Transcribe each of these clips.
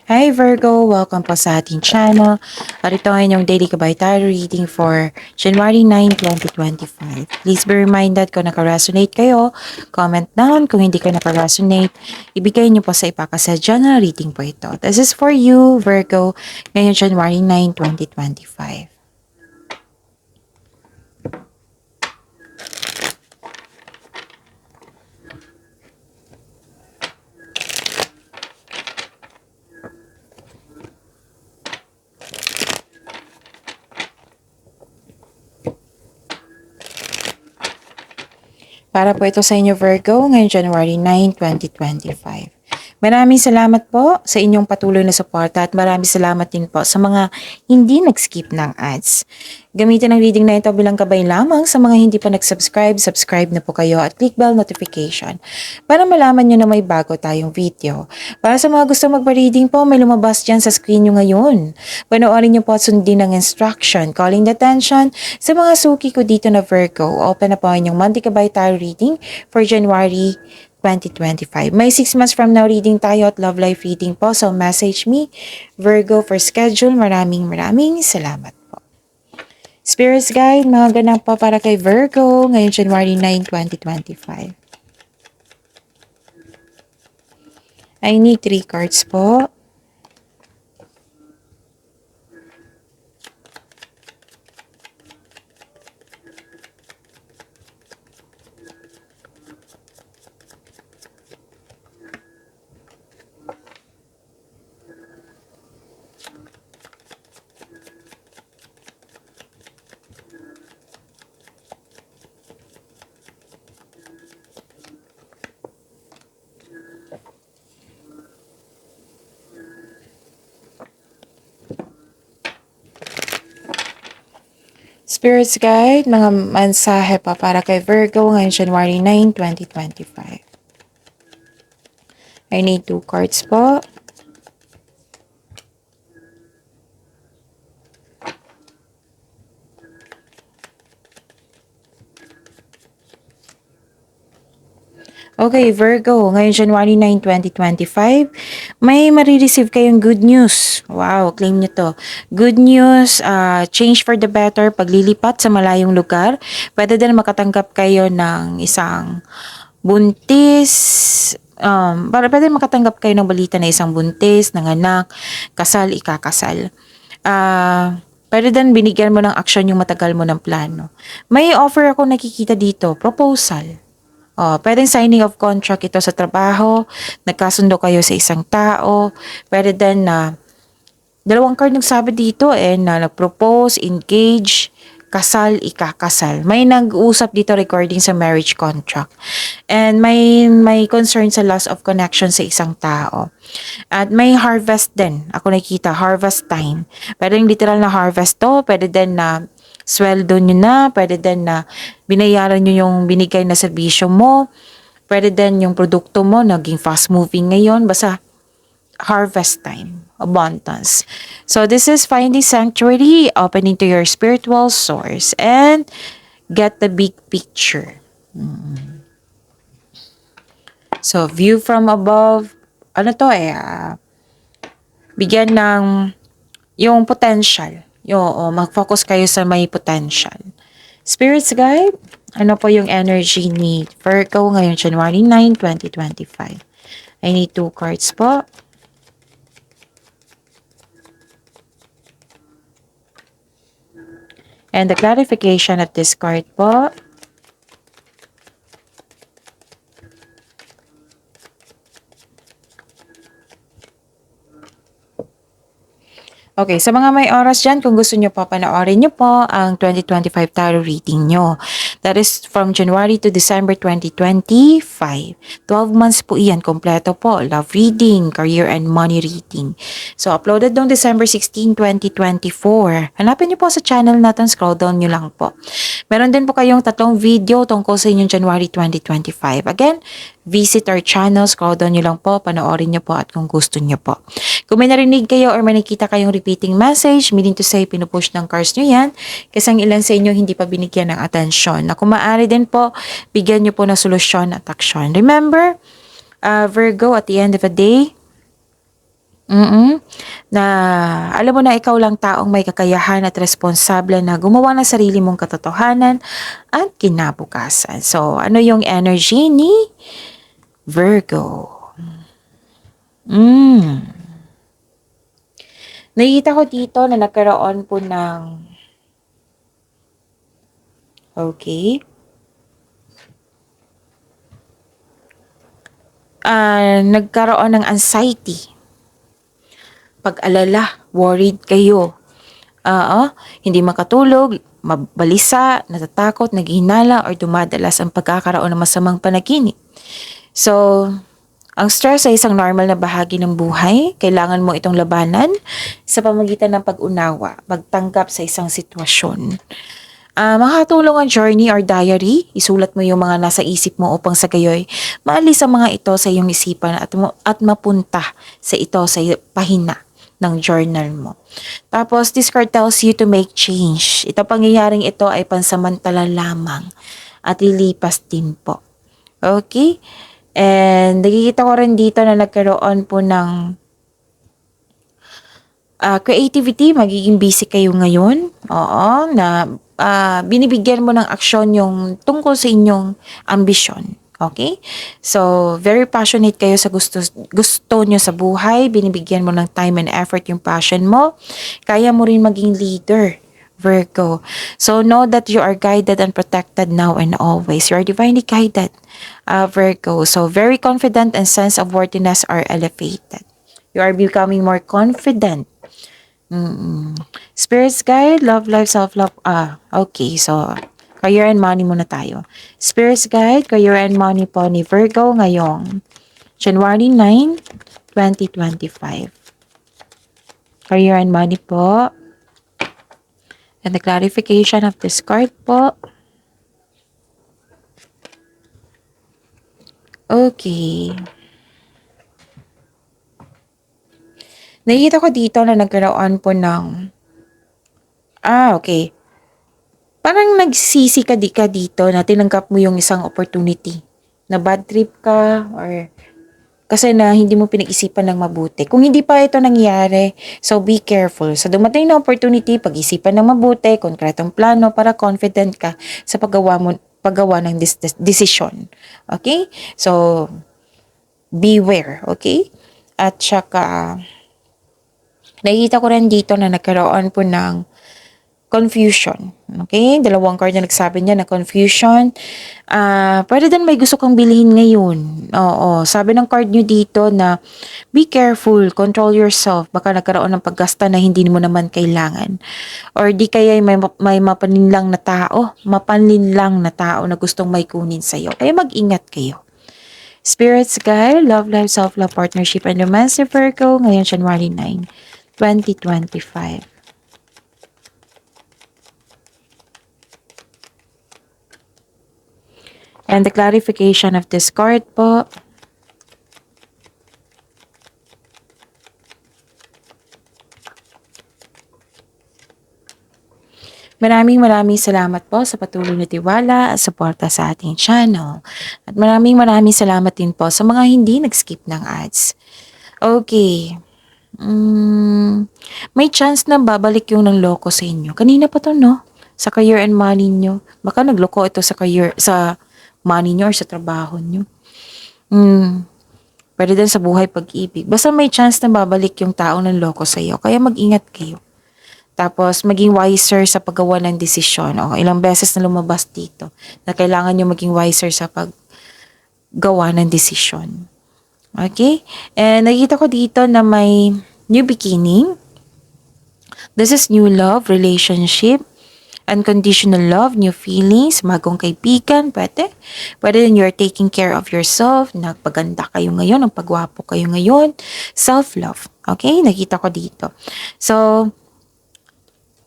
Hi Virgo! Welcome po sa ating channel. At ito ang inyong daily kabay tarot reading for January 9, 2025. Please be reminded kung naka-resonate kayo, comment down. Kung hindi ka naka-resonate, ibigay niyo po sa ipakasadya na reading po ito. This is for you, Virgo, ngayong January 9, 2025. Para po ito sa inyo Virgo ngayong January 9, 2025. Maraming salamat po sa inyong patuloy na suporta at maraming salamat din po sa mga hindi nag-skip ng ads. Gamitin ang reading na ito bilang gabay lamang sa mga hindi pa nag-subscribe, subscribe na po kayo at click bell notification para malaman nyo na may bago tayong video. Para sa mga gusto magpa-reading po, may lumabas dyan sa screen nyo ngayon. Panoorin nyo po at sundin ang instruction, calling the attention sa mga suki ko dito na Virgo. Open na po ang inyong monthly kabay tarot reading for January 2025. May 6 months from now reading tayo at love life reading po. So message me, Virgo, for schedule. Maraming salamat po. Spirits Guide, mga ganang po para kay Virgo ngayong January 9, 2025. I need 3 cards po. Spirits Guide, mga mensahe pa para kay Virgo ngayong January 9, 2025. I need 2 cards po. Okay, Virgo, ngayong January 9, 2025, may marireceive kayong good news. Wow, claim nyo to. Good news, change for the better, paglilipat sa malayong lugar. Pwede din makatanggap kayo ng isang buntis, pwede makatanggap kayo ng balita na isang buntis, ng anak, kasal, ikakasal. Pwede din binigyan mo ng aksyon yung matagal mo ng plano. May offer ako nakikita dito, proposal. Pwedeng signing of contract ito sa trabaho, nagkasundo kayo sa isang tao, pwede din na dalawang card nagsabi dito na nag-propose, engage, kasal, ikakasal. May nag-uusap dito regarding sa marriage contract. And may concern sa loss of connection sa isang tao. At may harvest din. Ako nakikita, harvest time. Pwede yung literal na harvest to, pwede din na sweldo nyo na, pwede din na binayaran nyo yung binigay na serbisyo mo, pwede din yung produkto mo naging fast moving ngayon, basta harvest time, abundance. So this is finding sanctuary, opening to your spiritual source, and get the big picture. So view from above, bigyan ng yung potential. Mag-focus kayo sa may potential. Spirits Guide, ano po yung energy ni Virgo ngayong January 9, 2025? I need 2 cards po. And the clarification of this card po. Okay, sa mga may oras dyan, kung gusto nyo po, panoorin nyo po ang 2025 tarot reading nyo. That is from January to December 2025. 12 months po iyan, kompleto po. Love reading, career and money reading. So, uploaded noong December 16, 2024. Hanapin nyo po sa channel natin, scroll down nyo lang po. Meron din po kayong 3 video tungkol sa inyong January 2025. Again, visit our channel, scroll down nyo lang po, panoorin nyo po at kung gusto nyo po. Kung may narinig kayo or may nakita kayong repeating message, meaning to say, pinupush ng cards nyo yan, kasi ang ilan sa inyo hindi pa binigyan ng atensyon. Na kung maaari din po, bigyan nyo po ng solusyon at aksyon. Remember, Virgo, at the end of the day, Mm. Na alam mo na ikaw lang taong may kakayahan at responsable na gumawa ng sarili mong katotohanan at kinabukasan. So, ano yung energy ni Virgo? Mm. Nakikita ko dito na nagkaroon po ng okay. Nagkaroon ng anxiety, pag-alala, worried kayo. Oo, hindi makatulog, mabalisa, natatakot, naghihinala, or dumadalas ang pagkakaroon ng masamang panaginip. So, ang stress ay isang normal na bahagi ng buhay. Kailangan mo itong labanan sa pamamagitan ng pag-unawa, pagtanggap sa isang sitwasyon. Makakatulong ang journey or diary. Isulat mo yung mga nasa isip mo upang sa gayoy maalis ang mga ito sa iyong isipan at mapunta sa ito sa pahina ng journal mo. Tapos, this card tells you to make change. Ito pangyayaring ito ay pansamantala lamang at lilipas din po. Okay? And nakikita ko rin dito na nagkaroon po ng creativity, magiging busy kayo ngayon. Oo, na binibigyan mo ng aksyon yung tungkol sa inyong ambisyon. Okay? So, very passionate kayo sa gusto nyo sa buhay. Binibigyan mo ng time and effort yung passion mo. Kaya mo rin maging leader, Virgo. So, know that you are guided and protected now and always. You are divinely guided, Virgo. So, very confident and sense of worthiness are elevated. You are becoming more confident. Spirits guide, love life, self-love. Okay. So, career and money muna tayo. Spirits guide, career and money po ni Virgo ngayong January 9, 2025. Career and money po. And the clarification of this card po. Okay. Nakikita ko dito na nagkaroon po ng okay. Parang nagsisi ka dito na tinanggap mo yung isang opportunity. Na bad trip ka or kasi na hindi mo pinag-isipan ng mabuti. Kung hindi pa ito nangyari, so be careful. Sa dumating na opportunity, pag-isipan ng mabuti, konkretong plano para confident ka sa paggawa ng decision. Okay? So, beware. Okay? At saka, nakikita ko rin dito na nagkaroon po ng confusion. Okay? Dalawang card na nagsabi niya na confusion. Pwede din may gusto kang bilhin ngayon. Oo. Sabi ng card nyo dito na be careful, control yourself. Baka nagkaroon ng paggasta na hindi mo naman kailangan. Or di kaya may mapaninlang na tao na gustong may kunin sa'yo. Kaya mag-ingat kayo. Spirits guide, love life, self-love, partnership, and romance ni Virgo ngayon January 9, 2025. And the clarification of this card po. Maraming salamat po sa patuloy na tiwala at suporta sa ating channel. At maraming salamat din po sa mga hindi nag-skip ng ads. Okay. May chance na babalik yung nanloko sa inyo. Kanina pa to, no? Sa career and money nyo. Baka nagloko ito sa money nyo or sa trabaho nyo. Pwede din sa buhay pag-ibig. Basta may chance na babalik yung taong nanloko sa iyo. Kaya mag-ingat kayo. Tapos, maging wiser sa paggawa ng desisyon. Ilang beses na lumabas dito na kailangan nyo maging wiser sa paggawa ng desisyon. Okay? And nakikita ko dito na may new beginning. This is new love, relationship, unconditional love, new feelings, bagong kaibigan, pwede. Pwede din you're taking care of yourself, nagpaganda kayo ngayon, nagpagwapo kayo ngayon, self-love. Okay? Nakita ko dito. So,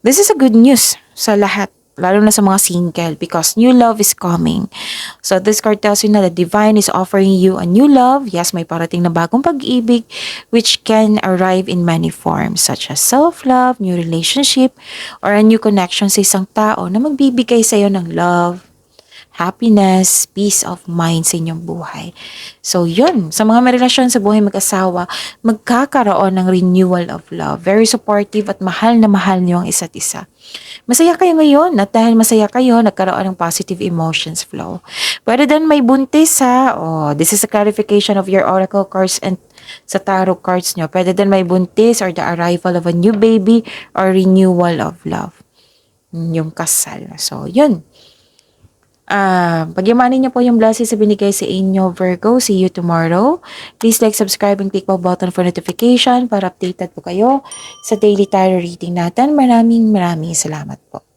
this is a good news sa lahat, lalo na sa mga single because new love is coming. So this card tells you na the divine is offering you a new love. Yes, may parating na bagong pag-ibig which can arrive in many forms such as self-love, new relationship, or a new connection sa isang tao na magbibigay sa iyo ng love, happiness, peace of mind sa inyong buhay. So, yun. Sa mga may relasyon sa buhay mag-asawa, magkakaroon ng renewal of love. Very supportive at mahal na mahal niyo ang isa't isa. Masaya kayo ngayon at dahil masaya kayo, nagkaroon ng positive emotions flow. Pwede din may buntis ha. Oh, this is a clarification of your oracle cards and sa tarot cards nyo. Pwede din may buntis or the arrival of a new baby or renewal of love. Yung kasal. So, yun. Pagyamanin niyo po yung blessings na binigay sa inyo, Virgo. See you tomorrow. Please like, subscribe, and click po button for notification para updated po kayo sa daily tarot reading natin. Maraming salamat po.